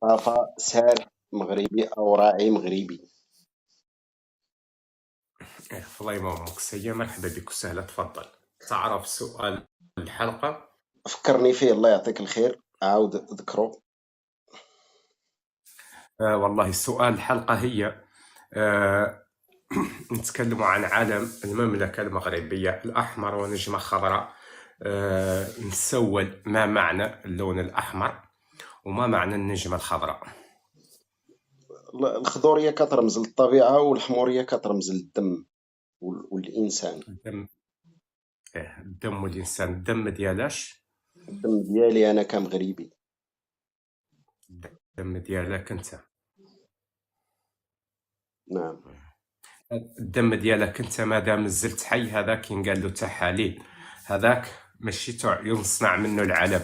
طافا سارح مغربي أو راعي مغربي. الله يمامك سيا، مرحبا بك وسهلا، تفضل. تعرف سؤال الحلقة؟ فكرني فيه الله يعطيك الخير، عاود ذكرو. والله السؤال الحلقة هي آه نتكلم عن عالم المملكة المغربية الأحمر ونجمة خضراء. نسول ما معنى اللون الأحمر وما معنى النجمة الخضراء. الخضورية كترمز للطبيعة والحمورية كترمز للدم والإنسان. الدم. الدم والإنسان، الدم ديالاش؟ الدم ديالي أنا كمغربي. الدم ديالك أنت. نعم. الدم ديالك انت مادام زلت حي، هذاك ينقال له تحاليل، هذاك ماشي يصنع منه العلب.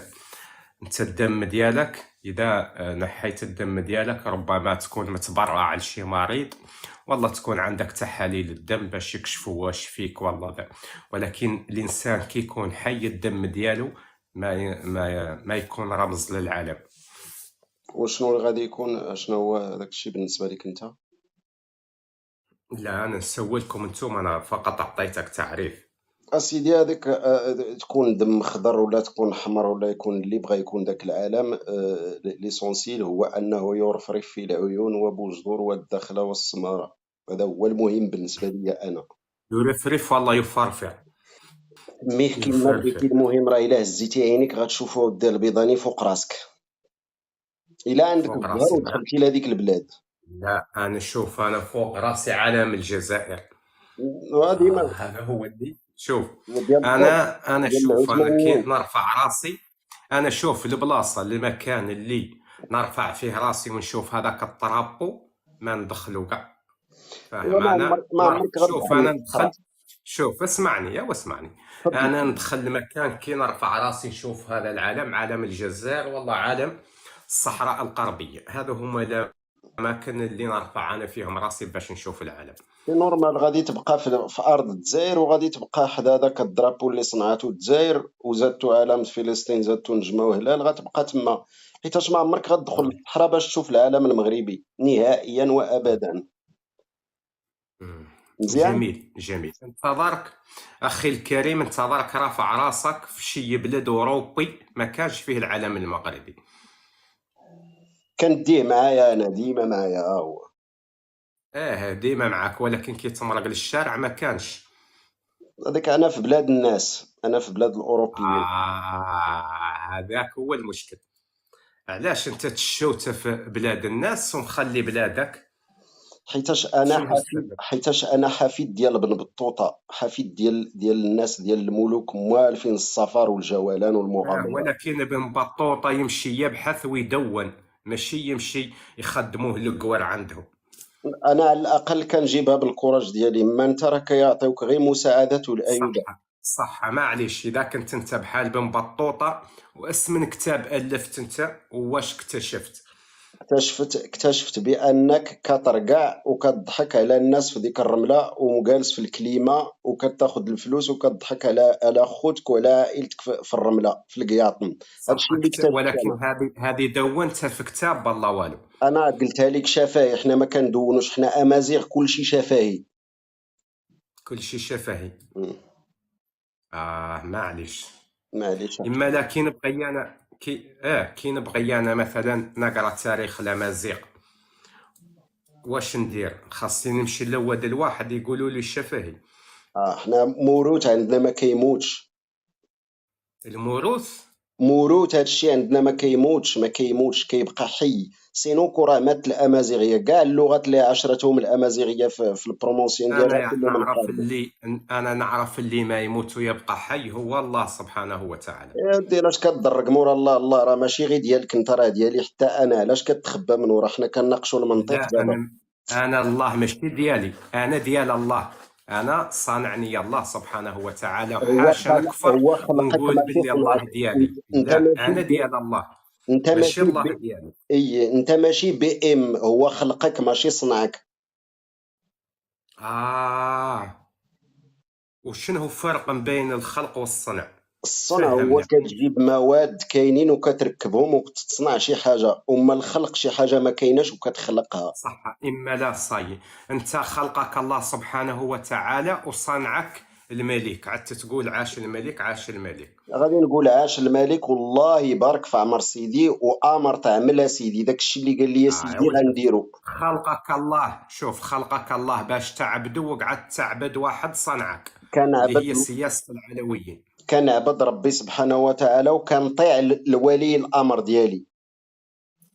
انت الدم ديالك اذا نحيت الدم ديالك ربما تكون متبرع لشي مريض، والله تكون عندك تحاليل الدم باش يكشفوا واش فيك والله ذا. ولكن الانسان كي يكون حي الدم ديالو ما يكون رمز للعلم. وشنو اللي غادي يكون، شنو هو داك الشيء بالنسبة لك أنت؟ لا انا نسولكم انتم، انا فقط اعطيتك تعريف. اسيدي هذيك تكون دم خضر ولا تكون حمر ولا يكون اللي بغى يكون داك العالم، ليسونسيل هو انه يرفرف في العيون وبوجدور والدخله والسماره. هذا هو المهم بالنسبه لي انا. يرفرف والله يفرفر. ميه كيما بغيتي، يفرفر. المهم راه الا هزيتي عينيك غتشوفو ودي البيضاني فوق راسك الا عندك فوق الزهر راسي لا. ودخلتي لهذيك البلاد. لا انا شوف، انا فوق راسي علم الجزائر. وهذه ما هذا هو اللي شوف. ديال الطوط انا ديال شوف، انا كي العثمانيين. نرفع راسي، انا شوف البلاصه المكان اللي نرفع فيه راسي ونشوف هذاك الطرابو ما ندخلو كاع. ايوا فاهم؟ انا ما عمرك شوف غتدخل انا للصحراء. ندخل. شوف اسمعني يا واسمعني. انا تفضل. ندخل المكان كي نرفع راسي نشوف هذا العالم، عالم الجزائر والله، عالم الصحراء الغربيه. هذا هما الاماكن اللي نرفع انا فيهم راسي باش نشوف العالم. سي نورمال غادي تبقى في ارض الجزائر، وغادي تبقى حدا داك الدرابو اللي صنعاتو الجزائر وزادتو علم فلسطين، زادتو نجمه وهلال، غتبقى تما. حيتاش ما عمرك غتدخل للصحراء باش تشوف العالم المغربي نهائيا وابدا. مزيان. جميل جميل، انتظرك اخي الكريم، انتظرك رافع راسك في شي بلد اوروبي ما كانش فيه العالم المغربي. كنديه معايا انا ديما معايا، ها هو. ديما معاك، ولكن كي تمرق للشارع ما كانش. هذاك انا في بلاد الناس، انا في بلاد الاوروبيين. هذاك هو المشكل. علاش انت تشوت في بلاد الناس ومخلي بلادك؟ شنو السبب؟ حيتاش انا حفيد ديال بن بطوطه، حفيد ديال الناس ديال الملوك موالفين السفر والجولان والمغامرات. ولكن ابن بطوطة يمشي يبحث ويدون، ماشي يمشي يخدموه القوار عندهم. انا على الاقل كنجيبها بالكوراج ديالي، ما انت راه كيعطيوك غير مساعدات والايده. صح معليش، اذا كنت انت بحال بن بطوطة واسم من كتاب الفت انت واش اكتشفت؟ اكتشفت بانك كترقع وكتضحك على الناس في ديك الرمله ومجالس في الكليمه وكتاخذ الفلوس وكتضحك على خوتك وعلى عائلتك في الرمله في القياطن. صح هادشي اللي اكتشفت ولكن انا. هذه دونتها في كتاب بالله والو. انا قلتها لك شفاهي، حنا ما كندونوش، حنا امازيغ كلشي شفاهي. كل شيء شفهي. مم. معليش. معليش. اما لكن بغي انا كي نبغي انا مثلا نقرا تاريخ الامازيغ، واش ندير؟ خاصني نمشي لواد الواحد يقولوا لي الشفهي. حنا موروث عندنا ما كيموتش. الموروث. موروث هادشي عندنا ما كيموتش كيبقى حي. سينو كرة مات الامازيغيه، كاع اللغات اللي عشرتهم الامازيغيه في البرومونسيون ديالها كلهم انقرضوا. انا نعرف اللي ما يموت ويبقى حي هو الله سبحانه وتعالى. يا ودي علاش كتضرك مورا الله؟ الله راه ماشي غير ديالك انت، راه ديالي حتى انا. علاش كتخبى من ورا؟ حنا كنناقشوا المنطق لا دابا. انا الله ماشي ديالي، انا ديال الله. انا صانعني الله سبحانه وتعالى، وحاشا نكفر هو خلقك ونقول ماشي باللي الله صنعك. ديالي. انت لا ماشي انا ديال الله، انت ماشي ماشي الله ديالي. انت ماشي بي ام، هو خلقك ماشي صنعك. وشنو الفرق بين الخلق والصنع؟ الصنع هو فهمني. كتجيب مواد كاينين وكتركبهم وكتصنع شي حاجة، أما الخلق شي حاجة ما كايناش وكتخلقها. صح، إما لا صاي. أنت خلقك الله سبحانه وتعالى وصنعك الملك، عاد تقول عاش الملك عاش الملك. غادي نقول عاش الملك، والله يبارك في عمر سيدي وامر تعمل سيدي داكشي اللي قال لي سيدي ولكن غنديرو. خلقك الله، شوف خلقك الله باش تعبدو وقعدت تعبد واحد صنعك، اللي كنعبد هي سياسة العلويين. كنعبد ربي سبحانه وتعالى وكنطيع لولي الامر ديالي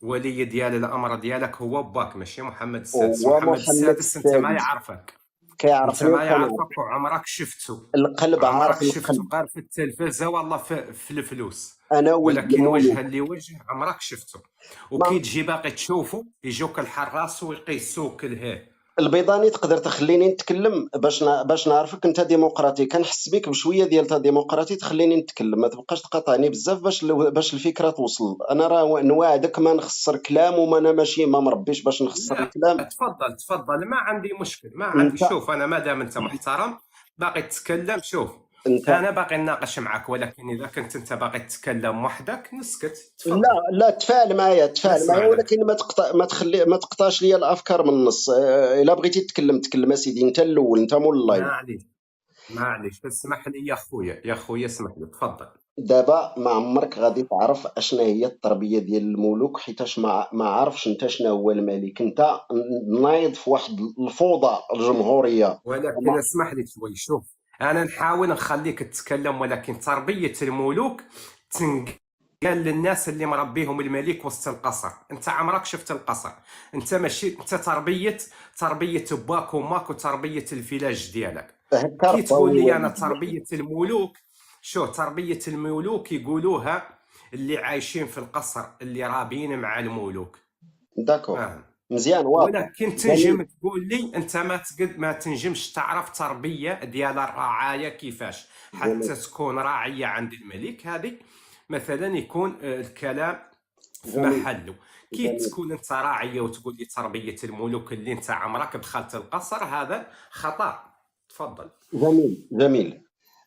ولي ديال الأمر ديالك هو باك، ماشي محمد السادس. هو محمد محمد السادس أنت ما السادس. يعرفك، انت كيعرفني ما وكنعرف. يعرفك وعمرك شفتو. القلب عارف عمرك شفتو القلب. غير في التلفزة والله في الفلوس، انا ولد ولكن وجها الملوك. لوجه عمرك شفتو. ما وكي تجي باقي تشوفو يجوك الحراس ويقيسوك الهي. البيضاني تقدر تخليني نتكلم باش نعرفك انت ديمقراطي، كنحس بك بشويه ديال تا ديمقراطي، تخليني نتكلم ما تبقاش تقاطعني بزاف باش الفكره توصل. انا راه نواعدك ما نخسر كلام، وما انا ماشي ما مربيش باش نخسر لا الكلام. تفضل تفضل، ما عندي مشكل، ما عندي. انت شوف انا ما دام انت محترم باقي تتكلم، شوف انت انا باقي نناقش معك، ولكن اذا كنت انت باقي تتكلم وحدك نسكت. لا تفضل لا، تفاعل معايا تفاعل معايا، نسمع لك. ولكن ما تقطعش لي الافكار من النص. الا بغيتي تتكلم تكلم اسيدي، انت الاول، انت مول اللاين. معليش معليش، اسمح لي يا خويا، يا خويا اسمح لي، تفضل. دابا ما عمرك غادي تعرف اشنا هي التربيه ديال الملوك، حيتاش ما عارفش انت شنو هو الملك. انت نايض في واحد الفوضى الجمهوريه. ولكن اسمح لي شوي، شوف انا نحاول نخليك تتكلم، ولكن تربيه الملوك تنقال للناس اللي مربيهم الملك وسط القصر. انت عمرك شفت القصر؟ انت ماشي، انت تربيه باك وماك وتربيه الفيلاج ديالك. هكا كي تقول رباوني لي انا والدي. تربيه الملوك، شو تربيه الملوك يقولوها اللي عايشين في القصر اللي رابين مع الملوك، داكور، فاهم؟ مزيان واضح. ولكن جميل. تنجم تقول لي انت ما تنجمش تعرف تربيه ديال الرعايه كيفاش جميل. حتى تكون راعيه عند الملك. هذه مثلا يكون الكلام في جميل. محله. كي جميل. تكون انت راعيه وتقول لي تربيه الملوك اللي انت عمرك دخلت القصر، هذا خطا. تفضل. جميل. جميل.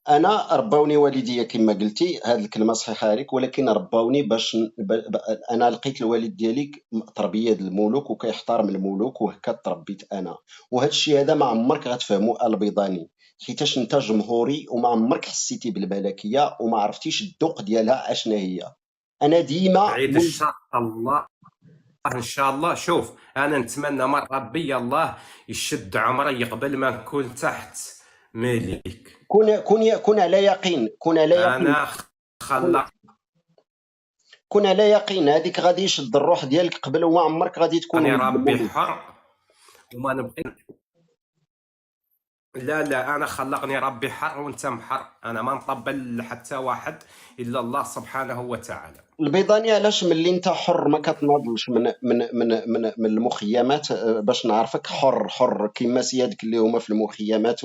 انا رباوني والديا كما قلتي، هاد الكلمه صحيحه عليك، ولكن رباوني باش انا لقيت الوالد ديالي تربيه ديال الملوك وكيحترم الملوك، وهكا تربيت انا. وهذا الشيء هذا ما عمرك غتفهمو البيضاني، حيتاش انت جمهوري وما عمرك حسيتي بالملكيه وما عرفتيش الذوق ديالها اشنا هي. انا ديما بعيد الشر الله، ان شاء الله. شوف انا نتمنى من ربي الله يشد عمري قبل ما نكون تحت ملك. كون على يقين، كون على يقين، انا خلق كون على يقين، هذيك غادي يشد الروح ديالك قبل، وما عمرك غادي تكون راني ولد ربي الملك. حر وما نبغي. لا انا خلقني ربي حر وانت محر، انا ما نطبل حتى واحد الا الله سبحانه وتعالى. البيضاني علاش ملي انت حر ما كتناضلش من المخيمات؟ باش نعرفك حر حر كيما سيادك اللي هما في المخيمات.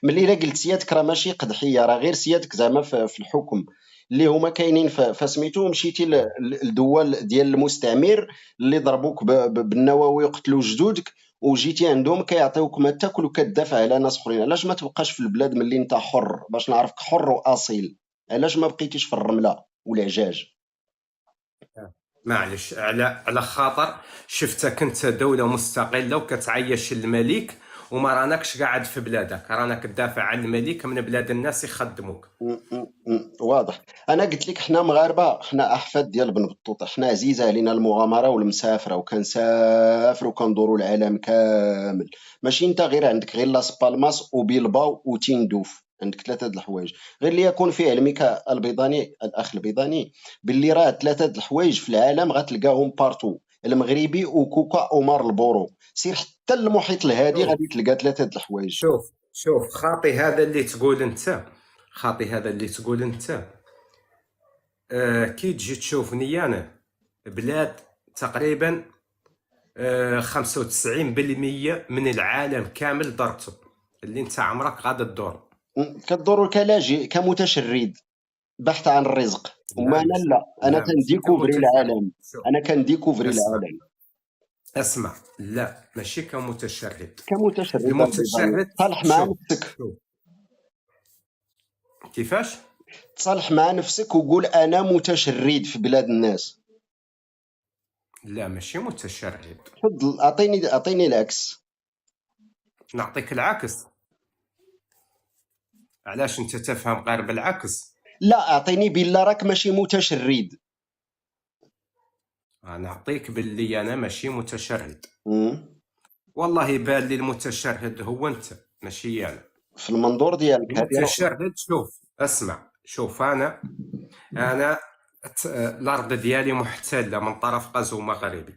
ملي الا قلت سيادك راه ماشي قدحيه، راه غير سيادك زعما في الحكم اللي هما كاينين فسميتو. مشيتي للدول ديال المستعمر اللي ضربوك بالنووي وقتلوا جدودك، وجيتي عندهم كيعطيوك ما تاكل وكتدافع على ناس اخرين. علاش ما تبقاش في البلاد ملي انت حر؟ باش نعرفك حر واصيل. علاش ما بقيتيش في الرمله والعجاج؟ معلش، على خاطر شفتك انت دولة مستقلة وكتعيش الملك وما رانكش قاعد في بلادك، رانك تدافع عن الملك من بلاد الناس يخدموك. واضح. انا قلت لك حنا مغاربه، حنا احفاد ديال بن بطوطه، حنا عزيزه علينا المغامره والمسافره، وكنسافروا وكندوروا العالم كامل. ماشي انت غير عندك غير لاس بالماس وبيلباو وتيندوف، عندك ثلاثه د الحوايج. غير ليكون في علمك البيضاني، الاخ البيضاني، باللي راه ثلاثه د الحوايج في العالم غتلقاهم بارتو: المغربي وكوكا ومار البورو. سير حتى المحيط الهادي شوف غادي تلقى ثلاثه د الحوايج. شوف خاطي هذا اللي تقول انت، خاطي هذا اللي تقول انت. كي تجي تشوفني انا بلاد تقريبا 95% من العالم كامل درته، اللي انت عمرك غادي تدور. كدور كلاجئ كمتشرد بحث عن الرزق. وما انا ماشي، لا، انا ماشي كنديكوفري كمتشرد. العالم. شوف انا كنديكوفري اسمع العالم اسمع، لا ماشي كمتشرد. كمتشرد البيضاني. المتشرد صالح مع شوف نفسك. شوف كيفاش تصالح مع نفسك وقول انا متشرد في بلاد الناس. لا ماشي متشرد. تفضل اعطيني العكس. نعطيك العكس. علاش انت تفهم غير بالعكس؟ لا اعطيني بالله راك ماشي متشرد. نعطيك باللي انا ماشي متشرد. مم. والله يبان لي المتشرد هو انت ماشي انا. في المنظور ديالك هذه المتشرد شوف اسمع شوف انا الارض ديالي محتله من طرف غزو مغربي.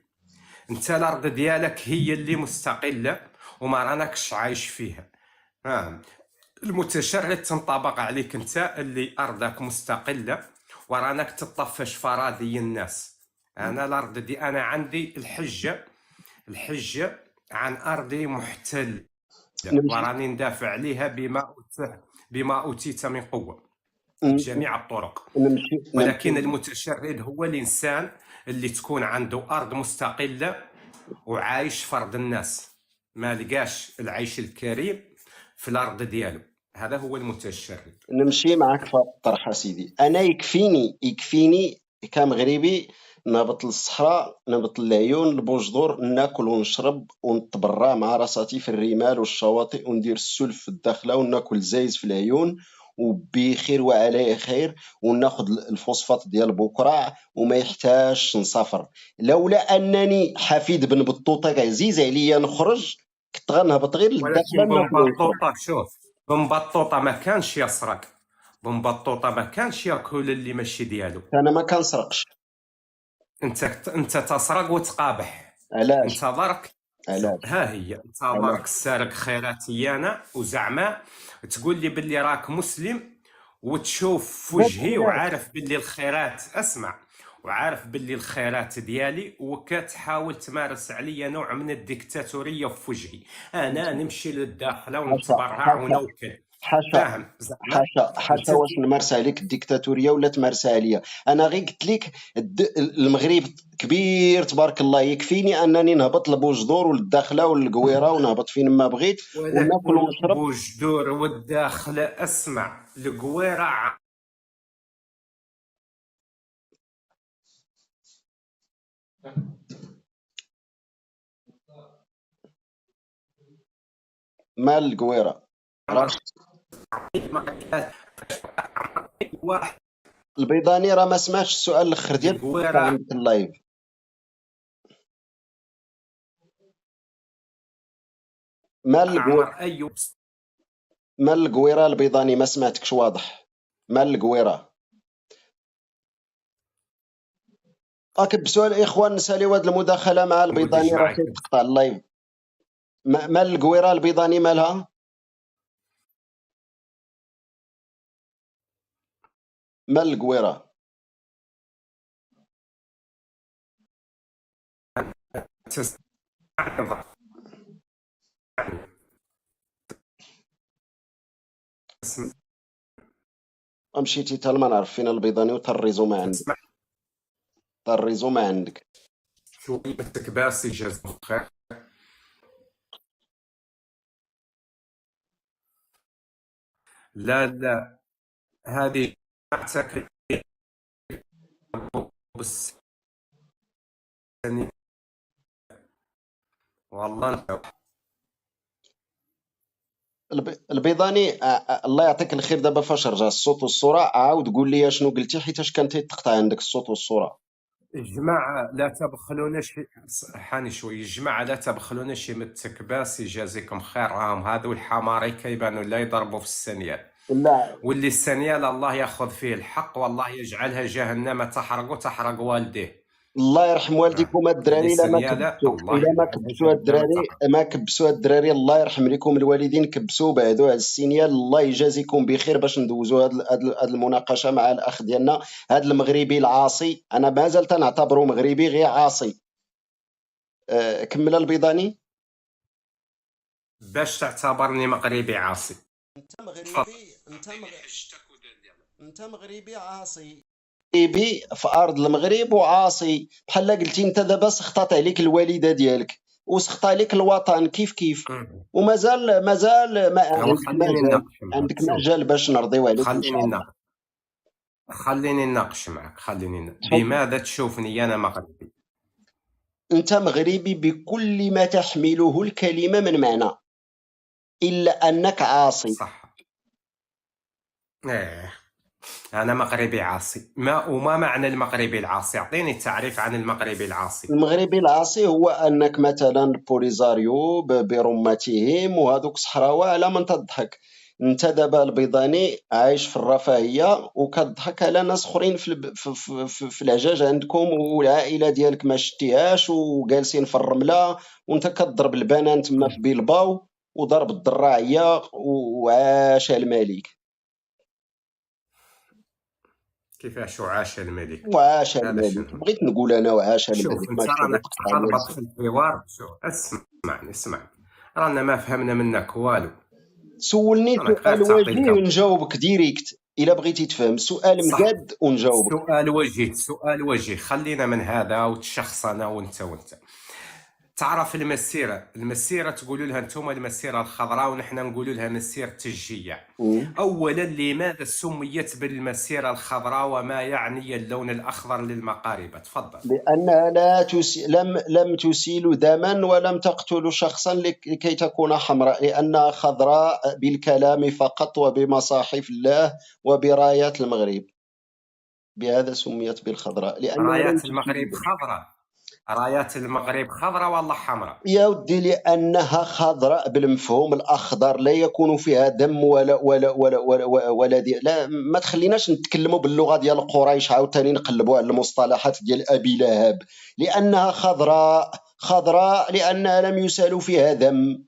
انت الارض ديالك هي اللي مستقله وما رانكش عايش فيها. فاهم؟ المتشرد تنطبق عليك انت اللي ارضك مستقله ورانك تطفش فراضي الناس. انا الارض دي انا عندي الحجه عن ارضي محتل نمشي. وراني ندافع عليها بما اوتيت من قوه مم. بجميع الطرق. نمشي ولكن المتشرد هو الانسان اللي تكون عنده ارض مستقله وعايش فرض الناس، ما لقاش العيش الكريم في الارض ديالو. هذا هو المتشرد. نمشي معك في الطرح سيدي. انا يكفيني كمغربي نهبط للصحراء، نهبط للعيون لبوجدور، ناكل ونشرب ونتبرع مع راساتي في الرمال والشواطئ وندير السلف في الداخله وناكل زايز في العيون وبخير وعليه خير، وناخذ الفوسفات ديال بكره وما يحتاجش نسافر. لولا انني حفيد بن بطوطه عزيز عليا نخرج كنت غنهبط غير للداخله ولكن ناكل ونشرب. بن بطوطه شوف، بن بطوطه ما كانش يسرق، بن بطوطه ما كانش ياكل اللي ماشي ديالو. انا ما كنسرقش. انت تسرق وتقابح. علاش؟ انت برك علاش؟ ها هي انت علاش؟ برك سارق خيراتي انا وزعما تقول لي باللي راك مسلم وتشوف في لا وجهي خيرات. وعارف باللي الخيرات، اسمع، وعارف باللي الخيرات ديالي وكتحاول تمارس عليا نوع من الديكتاتوريه في وجهي. انا نمشي للداخله ونتبرع ونوكل. حاشا فاهم زعما؟ حاشا واش نمارس عليك الديكتاتوريه ولا تمارسها عليا؟ انا غير قلت لك المغرب كبير تبارك الله، يكفيني انني نهبط لبوجدور وللداخله وللقويره ونهبط فين ما بغيت وناكل ونشرب. بوجدور والداخله، اسمع، القويره مال القويره واحد البيضاني راه ما سمعش السؤال الاخر ديالك القويره عندك اللايف. مال القويره، عمر ايوب. مال القويره البيضاني ما سمعتكش واضح. مال القويره كبسوا الاخوان نساليو هاد المداخله مع البيضاني راه كيتقطع اللايف. مال القويره البيضاني مالها؟ مال القويره مشيتي حتى ما نعرف فين البيضاني وطريزو ما عندك. طريزو ما عندك. شو قيمتك باسي جازم خير. لا هذه تاكل بس والله البيضاني الله يعطيك الخير. دابا فاش رجع الصوت والصوره عاود قول لي شنو قلتي حيتاش كان تيتقطع عندك الصوت والصوره. جماعة لا تبخلوناش، حاني شوي، جماعة لا تبخلوناش يمتك باس يجازيكم خير. راهم هذو الحماري كيبانوا لا يضربوا في السنيال، لا واللي السنيال الله ياخذ فيه الحق والله يجعلها جهنم تحرق والديه. الله يرحم والديكم الدراري الا ما السنيالة كبسوا، الله الا ما يجعلها كبسوا الدراري، جهنم ما كبسوا الدراري الله يرحم لكم الوالدين. كبسوا بعدوا على السينيال. الله يجازيكم بخير باش ندوزوا هاد المناقشه مع الاخ ديالنا هاد المغربي العاصي. انا مازال تنعتبره مغربي غير عاصي. كمل البيضاني. باش تعتبرني مغربي عاصي. انت مغربي عاصي. مغربي في ارض المغرب وعاصي بحال قلتي انت. دابا سخطات عليك الوالده ديالك وسخط عليك الوطن كيف ومازال ما عندك مجال باش نرضيو عليك ان شاء الله. خليني نناقش معك، خليني تفضل. بماذا تشوفني انا مغربي؟ انت مغربي بكل ما تحمله الكلمة من معنى، الا انك عاصي. صح. ايه، انا مغربي عاصي. وما معنى المغربي العاصي؟ اعطيني تعريف عن المغربي العاصي. المغربي العاصي هو انك مثلا بوليزاريو برمتهم وهذوك صحراوه على من تضحك. انت دابا البيضاني عايش في الرفاهيه وكتضحك على ناس اخرين في العجاج عندكم، والعائله ديالك ما شتيهاش وجالسين في الرمله، وانت كتضرب البنان تما في بيلباو وضرب الدراعيه وعاش الملك. كيفاش وعاش الملك؟ وعاش هذا الملك شنو؟ بغيت نقول انا وعاش الملك شوف انت ماشي رانا غتقطع لي كتخربط الصوت. في الحوار. شوف اسمعني، رانا ما فهمنا منك والو. سولني راك غير سؤال تعطي وجيه الكم. ونجاوبك ديريكت الا بغيتي تفهم سؤال صح. مقاد ونجاوبك. سؤال وجيه، خلينا من هذا وتشخصنا وانت. تعرف المسيرة تقولوا لها انتم المسيرة الخضراء ونحن نقولوا لها مسيرة التشجيع. اولا، لماذا سميت بالمسيرة الخضراء وما يعني اللون الاخضر للمغاربة؟ تفضل. لأنها لم تسيل دما ولم تقتل شخصا لكي تكون حمراء، لأنها خضراء بالكلام فقط وبمصاحف الله وبرايات المغرب، بهذا سميت بالخضراء لأنها لم رايات تسيل المغرب دما. خضراء؟ رايات المغرب خضراء والله حمراء؟ يا ودي لأنها خضراء بالمفهوم الأخضر، لا يكون فيها دم ولا لا، ما تخليناش نتكلموا باللغة ديال قريش عاوتاني نقلبوا على المصطلحات ديال أبي لهب. لأنها خضراء لأنها لم يسال فيها دم.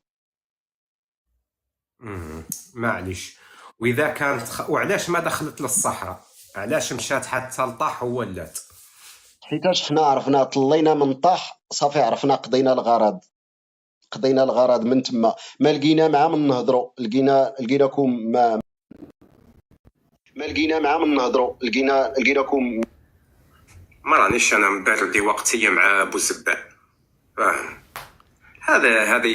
معليش. واذا كانت وعلاش ما دخلت للصحراء؟ علاش مشات حتى لطاح وولات؟ حيتاش حنا عرفنا طلينا من طاح صافي، عرفنا قضينا الغرض من تما، ما لقينا مع من نهضروا، لقيناكم ما لقينا مع من نهضروا، لقيناكم. ما رانيش انا مبردي وقتي مع ابو زبان، فاهم؟ هذا